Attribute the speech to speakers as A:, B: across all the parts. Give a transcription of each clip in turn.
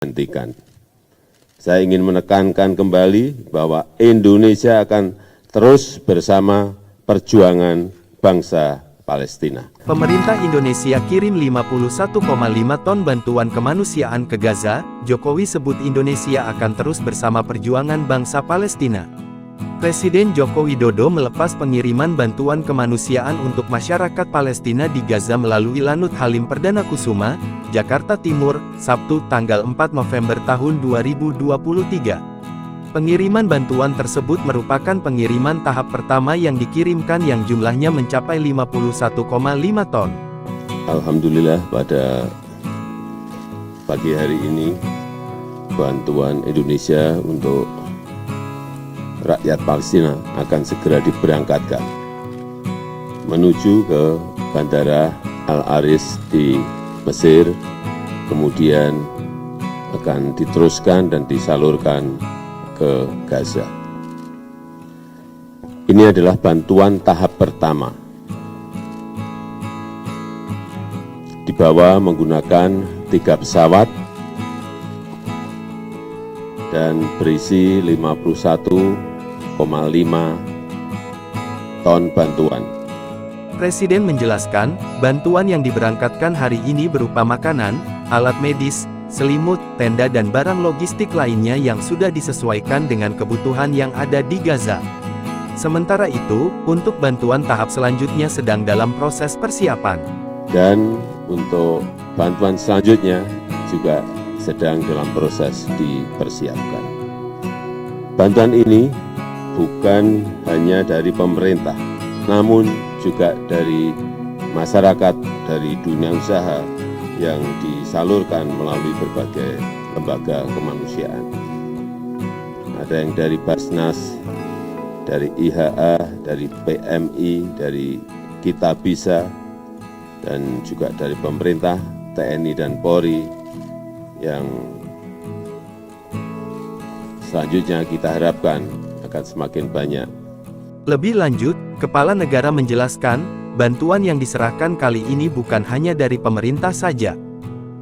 A: hentikan. Saya ingin menekankan kembali bahwa Indonesia akan terus bersama perjuangan bangsa Palestina.
B: Pemerintah Indonesia kirim 51,5 ton bantuan kemanusiaan ke Gaza. Jokowi sebut Indonesia akan terus bersama perjuangan bangsa Palestina. Presiden Joko Widodo melepas pengiriman bantuan kemanusiaan untuk masyarakat Palestina di Gaza melalui Lanut Halim Perdana Kusuma, Jakarta Timur, Sabtu tanggal 4 November tahun 2023. Pengiriman bantuan tersebut merupakan pengiriman tahap pertama yang dikirimkan yang jumlahnya mencapai 51,5 ton.
A: Alhamdulillah pada pagi hari ini bantuan Indonesia untuk rakyat Palestina akan segera diberangkatkan menuju ke Bandara Al-Aris di Mesir, kemudian akan diteruskan dan disalurkan ke Gaza. Ini adalah bantuan tahap pertama. Dibawa menggunakan 3 pesawat dan berisi 51,5 ton bantuan.
B: Presiden menjelaskan, bantuan yang diberangkatkan hari ini berupa makanan, alat medis, selimut, tenda dan barang logistik lainnya yang sudah disesuaikan dengan kebutuhan yang ada di Gaza. Sementara itu, untuk bantuan tahap selanjutnya sedang dalam proses persiapan.
A: Dan untuk bantuan selanjutnya juga sedang dalam proses dipersiapkan. Bantuan ini bukan hanya dari pemerintah, namun juga dari masyarakat, dari dunia usaha yang disalurkan melalui berbagai lembaga kemanusiaan. Ada yang dari Basnas, dari IHA, dari PMI, dari Kitabisa, dan juga dari pemerintah, TNI dan Polri, yang selanjutnya kita harapkan akan semakin banyak.
B: Lebih lanjut, Kepala Negara menjelaskan, bantuan yang diserahkan kali ini bukan hanya dari pemerintah saja.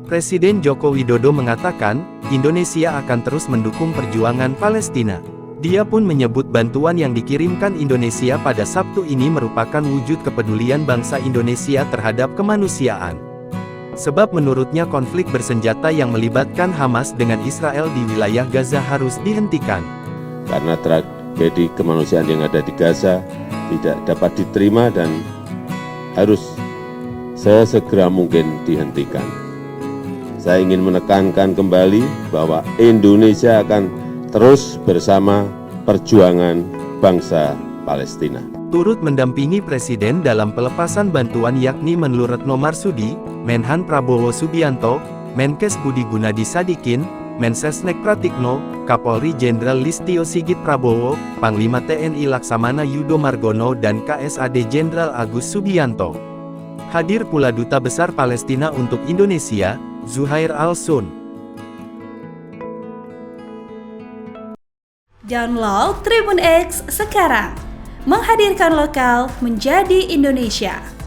B: Presiden Joko Widodo mengatakan, Indonesia akan terus mendukung perjuangan Palestina. Dia pun menyebut bantuan yang dikirimkan Indonesia pada Sabtu ini merupakan wujud kepedulian bangsa Indonesia terhadap kemanusiaan. Sebab menurutnya konflik bersenjata yang melibatkan Hamas dengan Israel di wilayah Gaza harus dihentikan.
A: Karena tragedi kemanusiaan yang ada di Gaza tidak dapat diterima dan harus sesegera mungkin dihentikan. Saya ingin menekankan kembali bahwa Indonesia akan terus bersama perjuangan bangsa Palestina.
B: Turut mendampingi Presiden dalam pelepasan bantuan yakni Menlu Retno Marsudi, Menhan Prabowo Subianto, Menkes Budi Gunadi Sadikin, Mensesnek Pratikno, Kapolri Jenderal Listio Sigit Prabowo, Panglima TNI Laksamana Yudo Margono dan KSAD Jenderal Agus Subianto. Hadir pula Duta Besar Palestina untuk Indonesia, Zuhair Al-Sun.
C: Download Tribun X sekarang, menghadirkan lokal menjadi Indonesia.